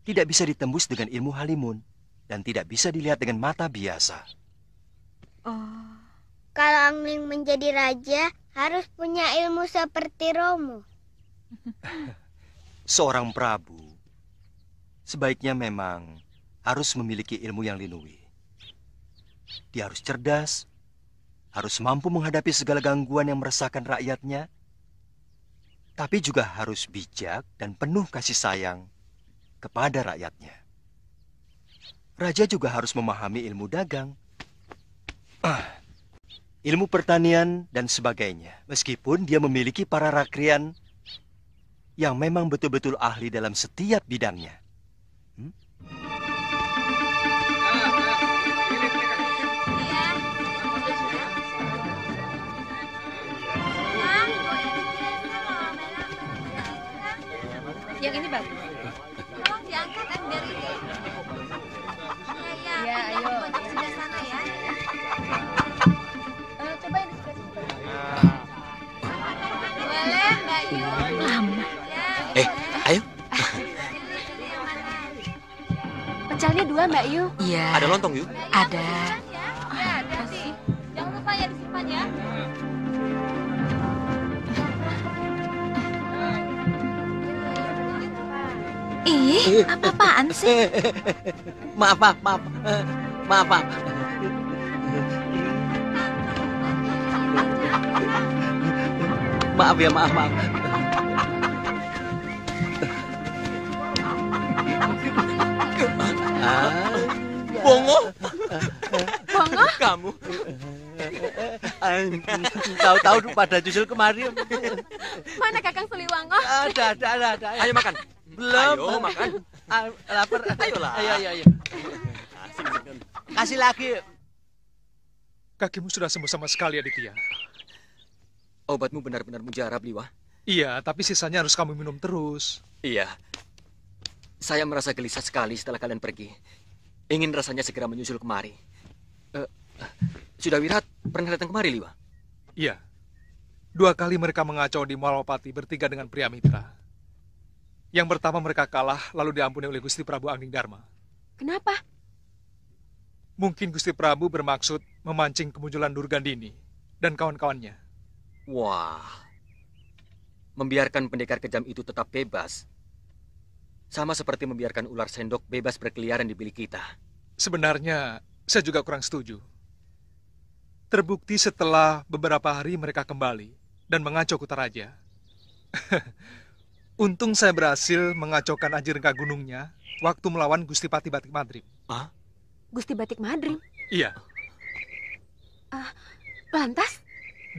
tidak bisa ditembus dengan ilmu Halimun dan tidak bisa dilihat dengan mata biasa. Oh. Kalau Angling menjadi raja harus punya ilmu seperti Romo. Seorang Prabu sebaiknya memang harus memiliki ilmu yang linui. Dia harus cerdas, harus mampu menghadapi segala gangguan yang meresahkan rakyatnya, tapi juga harus bijak dan penuh kasih sayang kepada rakyatnya. Raja juga harus memahami ilmu dagang, ilmu pertanian, dan sebagainya. Meskipun dia memiliki para rakrian yang memang betul-betul ahli dalam setiap bidangnya. Yang ini bagus. Tolong diangkat ember ini. Ya, ayo. Untuk sebelah sana ya. Coba yang di sebelah sini. Boleh, Mbak Yu. Lama. Ayo. Pecelnya 2, Mbak Yu. Iya. Ada lontong, Yu? Ada. Hati-hati. Jangan lupa ya disimpan ya. Ih, apa-apaan sih? Maaf. Maaf ya, maaf. Bongo? Bongo? Kamu. Tahu-tahu pada nyusul kemari. Mana Kakang Suliwango? Ada. Ayo makan. Belum. Ayo makan. Lapar. Ayolah. Ayo. Kasih lagi. Kakimu sudah sembuh sama sekali, Aditya. Obatmu benar-benar mujarab, Liwa. Iya, tapi sisanya harus kamu minum terus. Iya. Saya merasa gelisah sekali setelah kalian pergi. Ingin rasanya segera menyusul kemari. Sudawirat pernah datang kemari, Liwa? Iya. 2 kali mereka mengacau di Malawapati bertiga dengan pria mitra. Yang pertama mereka kalah, lalu diampuni oleh Gusti Prabu Anglingdarma. Kenapa? Mungkin Gusti Prabu bermaksud memancing kemunculan Durgandini dan kawan-kawannya. Wah. Membiarkan pendekar kejam itu tetap bebas. Sama seperti membiarkan ular sendok bebas berkeliaran di bilik kita. Sebenarnya, saya juga kurang setuju. Terbukti setelah beberapa hari mereka kembali dan mengacau Kutaraja. Untung saya berhasil mengacaukan Ajirengka Gunungnya waktu melawan Gusti Pati Batik Madrim. Ah? Gusti Batik Madrim? Iya. Lantas?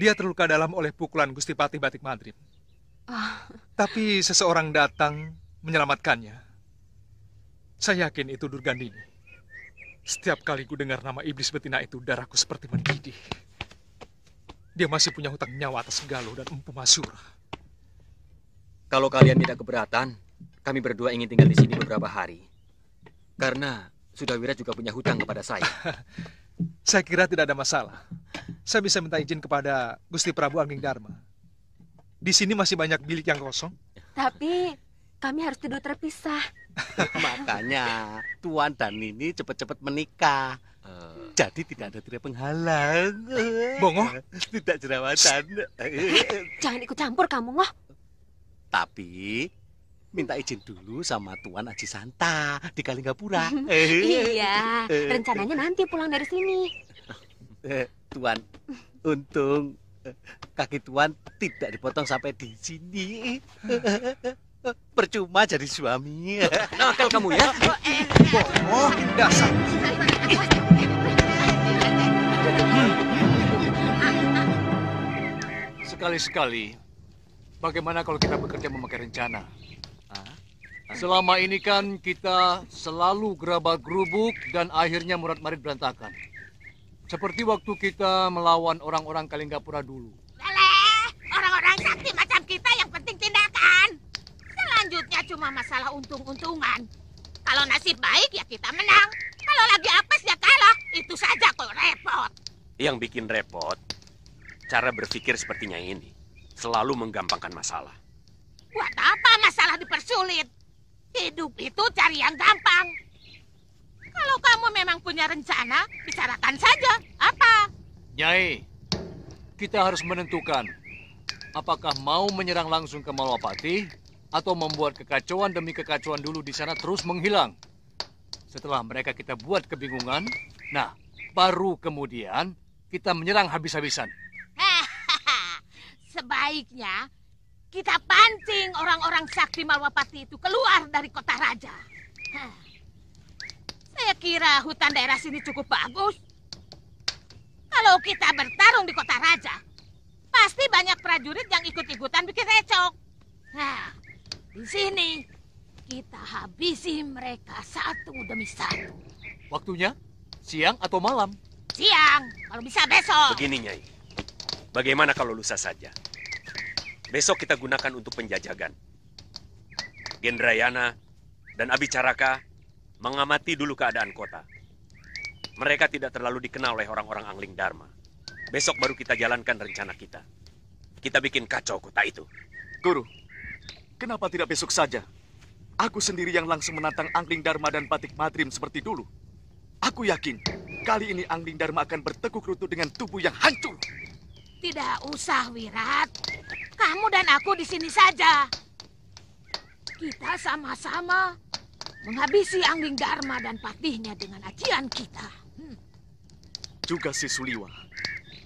Dia terluka dalam oleh pukulan Gusti Pati Batik Madrim. Tapi seseorang datang menyelamatkannya. Saya yakin itu Durgandini. Setiap kali ku dengar nama iblis betina itu, darahku seperti mendidih. Dia masih punya hutang nyawa atas Galuh dan Empu Masura. Kalau kalian tidak keberatan, kami berdua ingin tinggal di sini beberapa hari. Karena Sudawirat juga punya hutang kepada saya. Saya kira tidak ada masalah. Saya bisa minta izin kepada Gusti Prabu Anglingdarma. Di sini masih banyak bilik yang kosong. Tapi kami harus tidur terpisah. Makanya Tuan dan Nini cepat-cepat menikah. Jadi tidak ada tirai penghalang. Bongo? Tidak jerawatan. Jangan ikut campur kamu, Ngoh. Tapi minta izin dulu sama Tuan Aji Santa di Kalinggapura. Iya, rencananya nanti pulang dari sini. Tuan, untung kaki Tuan tidak dipotong sampai di sini. Percuma jadi suami. Nakal kamu ya. Oh, dasar. Sekali-sekali, bagaimana kalau kita bekerja memakai rencana? Selama ini kan kita selalu gerabak-gerubuk dan akhirnya murad-marid berantakan. Seperti waktu kita melawan orang-orang Kalinggapura dulu. Orang-orang sakti macam kita yang penting tindakan. Selanjutnya cuma masalah untung-untungan. Kalau nasib baik ya kita menang. Kalau lagi apes ya kalah. Itu saja kok repot. Yang bikin repot, cara berpikir sepertinya ini. Selalu menggampangkan masalah. Buat apa masalah dipersulit? Hidup itu cari yang gampang. Kalau kamu memang punya rencana, bicarakan saja. Apa? Nyai, kita harus menentukan apakah mau menyerang langsung ke Malwapati atau membuat kekacauan demi kekacauan dulu di sana terus menghilang. Setelah mereka kita buat kebingungan, nah, baru kemudian kita menyerang habis-habisan. Sebaiknya kita pancing orang-orang sakti Malwapati itu keluar dari kota raja. Saya kira hutan daerah sini cukup bagus. Kalau kita bertarung di kota raja, pasti banyak prajurit yang ikut-ikutan bikin recok. Nah, di sini kita habisi mereka satu demi satu. Waktunya siang atau malam? Siang, kalau bisa besok. Begini, Nyai. Bagaimana kalau lusa saja? Besok kita gunakan untuk penjajagan. Gendrayana dan Abicaraka mengamati dulu keadaan kota. Mereka tidak terlalu dikenal oleh orang-orang Angling Dharma. Besok baru kita jalankan rencana kita. Kita bikin kacau kota itu. Guru, kenapa tidak besok saja? Aku sendiri yang langsung menantang Angling Dharma dan Patik Madrim seperti dulu. Aku yakin, kali ini Angling Dharma akan bertekuk lutut dengan tubuh yang hancur. Tidak usah, Wirat. Kamu dan aku di sini saja. Kita sama-sama menghabisi Angling Dharma dan patihnya dengan ajian kita. Juga si Suliwa.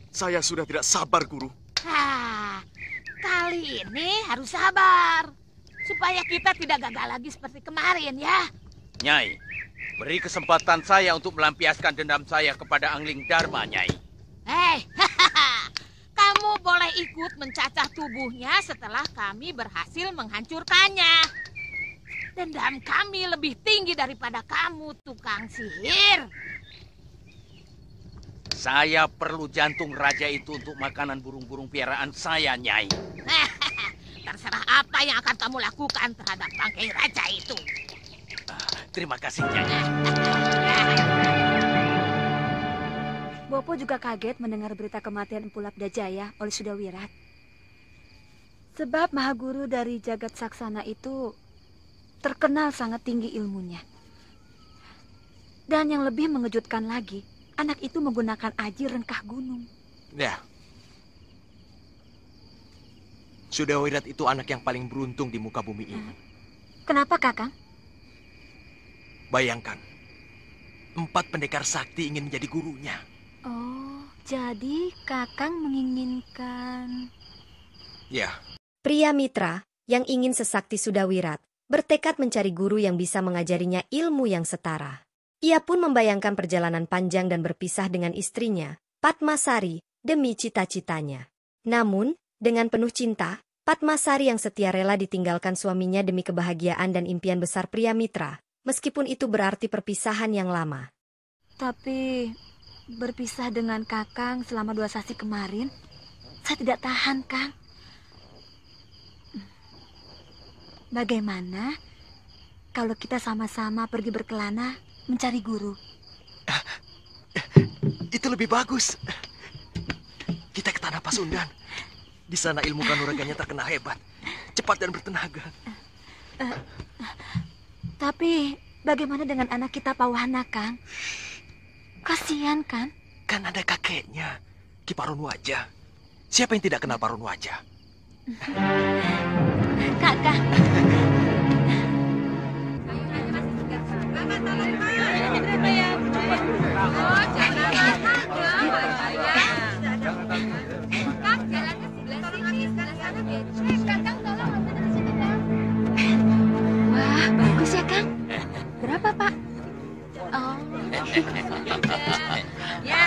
Saya sudah tidak sabar, Guru. Kali ini harus sabar. Supaya kita tidak gagal lagi seperti kemarin, ya. Nyai, beri kesempatan saya untuk melampiaskan dendam saya kepada Angling Dharma, Nyai. Kamu boleh ikut mencacah tubuhnya setelah kami berhasil menghancurkannya. Dendam kami lebih tinggi daripada kamu, tukang sihir. Saya perlu jantung raja itu untuk makanan burung-burung piaraan saya, Nyai. Terserah apa yang akan kamu lakukan terhadap bangkai raja itu. Terima kasih, Nyai. Bopo juga kaget mendengar berita kematian Empu Labdajaya oleh Sudawirat. Sebab Mahaguru dari Jagat Saksana itu terkenal sangat tinggi ilmunya. Dan yang lebih mengejutkan lagi, anak itu menggunakan aji rengkah gunung. Ya. Sudawirat itu anak yang paling beruntung di muka bumi ini. Kenapa, Kakang? Bayangkan, 4 pendekar sakti ingin menjadi gurunya. Oh, jadi Kakang menginginkan... Ya. Pria mitra yang ingin sesakti Sudawirat bertekad mencari guru yang bisa mengajarinya ilmu yang setara. Ia pun membayangkan perjalanan panjang dan berpisah dengan istrinya, Padmasari, demi cita-citanya. Namun, dengan penuh cinta, Padmasari yang setia rela ditinggalkan suaminya demi kebahagiaan dan impian besar pria mitra, meskipun itu berarti perpisahan yang lama. Tapi berpisah dengan Kakang selama 2 sasi kemarin, saya tidak tahan, Kang. Bagaimana kalau kita sama-sama pergi berkelana mencari guru? Itu lebih bagus. Kita ke Tanah Pasundan. Di sana ilmu kanuraganya terkenal hebat, cepat dan bertenaga. Tapi bagaimana dengan anak kita Pawahana, Kang? Kasihan kan? Kan ada kakeknya, Ki Parun Wajah. Siapa yang tidak kenal Parun Wajah? Kakak. Wah, bagus ya, Kang. Berapa, Pak? Oh. Ya.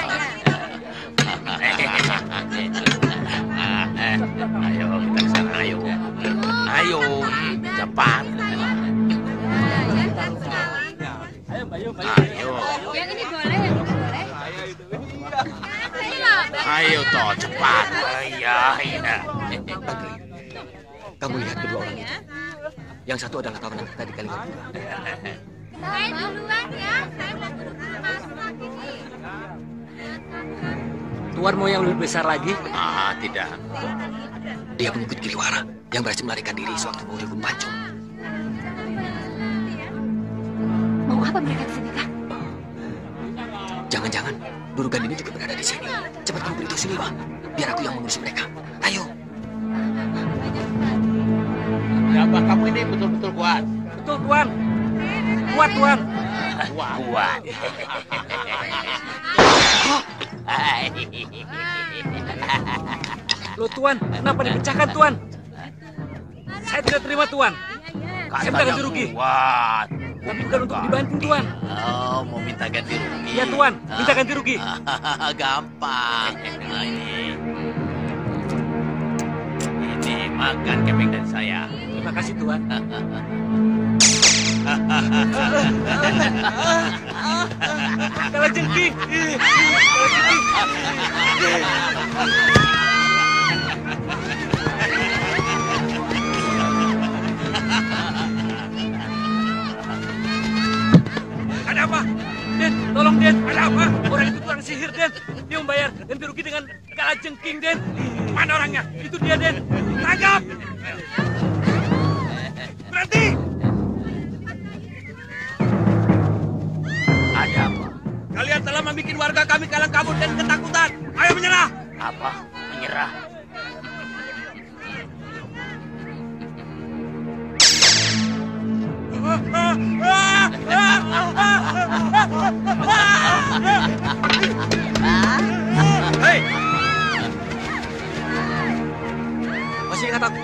Ayo kita ke sana, ayo. Ayo, cepat. Ayo. Yang ini boleh, yang ini boleh. Ayo toh, cepat. Iya. Kamu lihat kedua orang itu. Yang satu adalah kawanan kita di Kalingapura. Saya duluan ya, saya mau masuk lagi nih. Tuan mau yang lebih besar lagi? Ah, tidak. Dia pengikut Kiliwara yang berhasil melarikan diri sewaktu mau dihukum pancung. Mau apa mereka di sini, Kang? Jangan-jangan Durugan ini juga berada di sini. Cepat kamu beritahu Siliwa, biar aku yang mengurus mereka. Ayo. Gabah kamu ini betul-betul kuat. Betul, Tuan. Kuat, Tuan. Kuat. Loh, Tuan, kenapa dipecahkan, Tuan? Saya tidak terima, Tuan. Saya minta ganti rugi. Kuat. Tapi bukan untuk dibanting, Tuan. Oh, mau minta ganti rugi. Ya, Tuan. Minta ganti rugi. Gampang. Nah, ini makan keping dan saya. Terima kasih, Tuan. Kalah jengking. Ada apa? Den, tolong Den. Ada apa? Orang itu tukang sihir, Den. Dia membayar ganti rugi dengan kalah jengking, Den. Mana orangnya? Itu dia, Den. Tangkap! Berhenti! Ada apa? Kalian telah membuat warga kami kalang kabut dan ketakutan. Ayo menyerah! Apa? Menyerah? Hei! Masih ingat aku?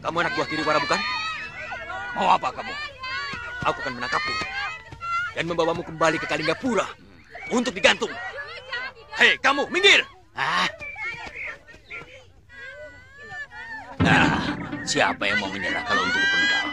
Kamu anak buah Kiliwara, bukan? Mau apa kamu? Aku akan menangkapmu dan membawamu kembali ke Kalingapura untuk digantung. Hei, kamu, minggir! Siapa yang mau menyerah kalau untuk dipenggal?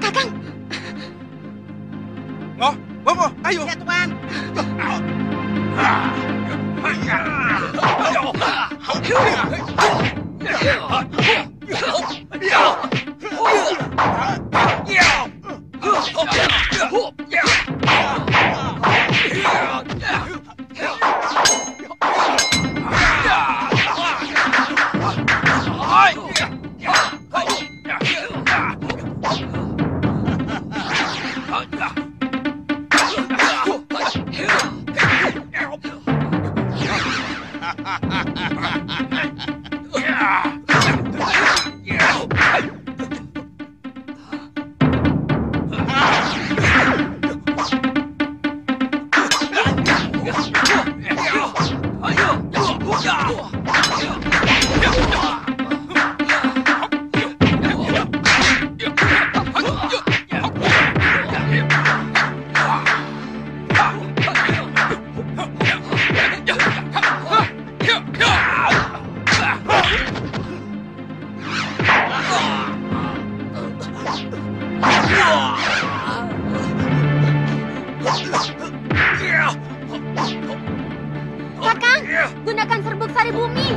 Kakang! Monggo, ayo. Ya, Tuan. Gunakan serbuk sari bumi.